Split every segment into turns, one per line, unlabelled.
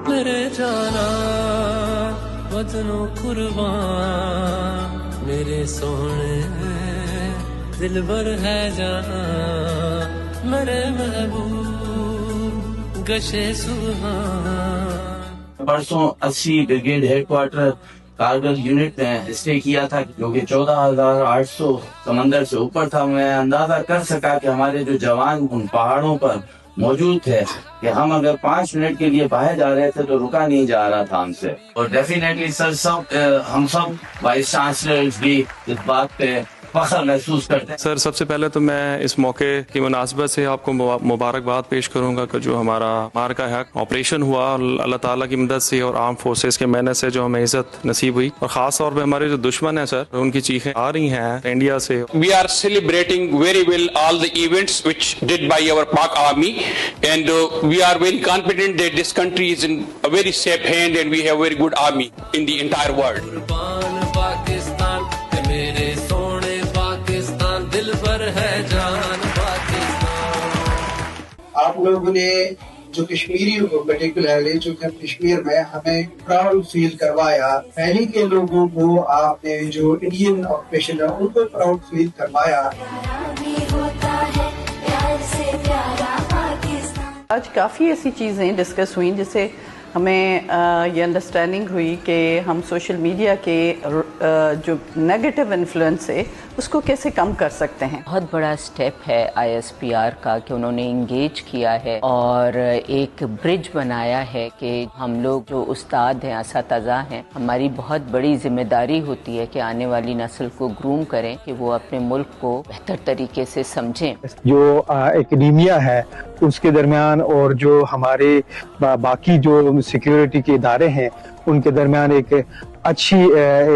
मेरे जाना वतनों कुर्बान मेरे सोने दिल भर है जान मेरे महबूब गशे सुहान।
परसों 80 ब्रिगेड हेडक्वार्टर कारगिल यूनिट ने स्टे किया था, जो कि 14,800 समंदर से ऊपर था। मैं अंदाजा कर सका कि हमारे जो जवान उन पहाड़ों पर मौजूद थे कि हम अगर 5 मिनट के लिए बाहर जा रहे थे तो रुका नहीं जा रहा था हमसे। और डेफिनेटली सर हम सब वाइस चांसलर्स भी इस बात पे फख्र महसूस करते हैं।
सर सबसे पहले तो मैं इस मौके की मुनासबत से आपको मुबारकबाद पेश करूंगा कि जो हमारा मार्का हक ऑपरेशन हुआ अल्लाह ताला की मदद से और आर्म फोर्सेस के मेहनत से जो हमें इज्जत नसीब हुई, और खास तौर पे हमारे जो दुश्मन है सर उनकी चीखें आ रही हैं इंडिया से।
We are celebrating very well all the events which did by our Pak Army, and we are very confident that this country is in a very safe hand and we have very good army in the entire world.
आप लोगों ने जो कश्मीरियों को particularly जो कश्मीर में हमें proud feel करवाया, पहले के लोगों को आपने जो इंडियन ऑक्यूपेशन है उनको प्राउड फील करवाया।
आज काफ़ी ऐसी चीज़ें डिस्कस हुई जिससे हमें ये अंडरस्टैंडिंग हुई कि हम सोशल मीडिया के जो नेगेटिव इन्फ्लुएंस है उसको कैसे कम कर सकते हैं।
बहुत बड़ा स्टेप है ISPR का कि उन्होंने इंगेज किया है और एक ब्रिज बनाया है कि हम लोग जो उस्ताद हैं, असातिज़ा हैं, हमारी बहुत बड़ी जिम्मेदारी होती है कि आने वाली नस्ल को ग्रूम करें कि वो अपने मुल्क को बेहतर तरीके से समझें।
जो एकेडेमिया है उसके दरमियान और जो हमारे बाकी जो सिक्योरिटी के इदारे हैं उनके दरमियान एक अच्छी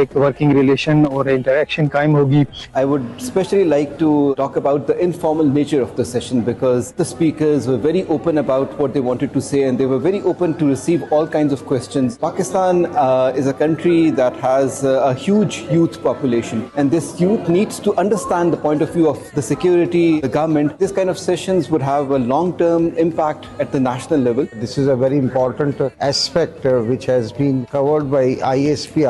एक वर्किंग रिलेशन और इंटरेक्शन कायम होगी।
I would especially like to talk about the informal nature of the session because the speakers were very open about what they wanted to say and they were very open to receive all kinds of questions. Pakistan is a country that has a huge youth population and this youth needs to understand the point of view of the security, the government. This kind of sessions would have a long-term impact at the national level.
This is a very important aspect which has been covered by ISPR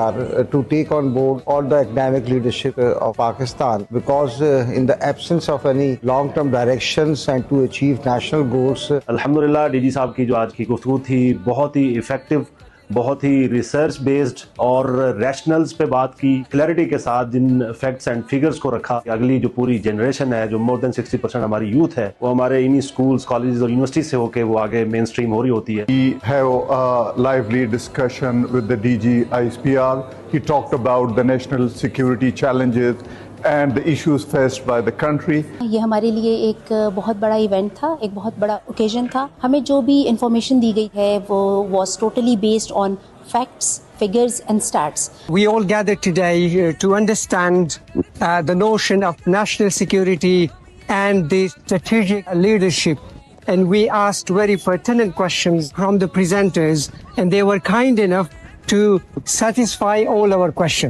to take on board all the academic leadership of Pakistan because in the absence of any long-term directions and to achieve national goals.
अल्हम्दुलिल्लाह DG साहब की जो आज की गुफ्तगू थी बहुत ही effective, बहुत ही रिसर्च बेस्ड और रैशनल्स पे बात की, क्लैरिटी के साथ जिन फैक्ट्स एंड फिगर्स को रखा। अगली जो पूरी जनरेशन है जो मोर देन 60% हमारी यूथ है वो हमारे इन्हीं स्कूल्स, कॉलेजेस और यूनिवर्सिटी से होके वो आगे मेन स्ट्रीम हो रही होती है।
We have a lively discussion with the DG ISPR. He talked about the national security challenges and the issues faced by the country.
ये हमारे लिए एक बहुत बड़ा इवेंट था, एक बहुत बड़ा ओकेजन था। हमें जो भी इंफॉर्मेशन दी गई है वो was totally based on facts, figures and stats.
We all gathered today to understand the notion of national security and the strategic leadership. And we asked very pertinent questions from the presenters and they were kind enough to satisfy all our questions.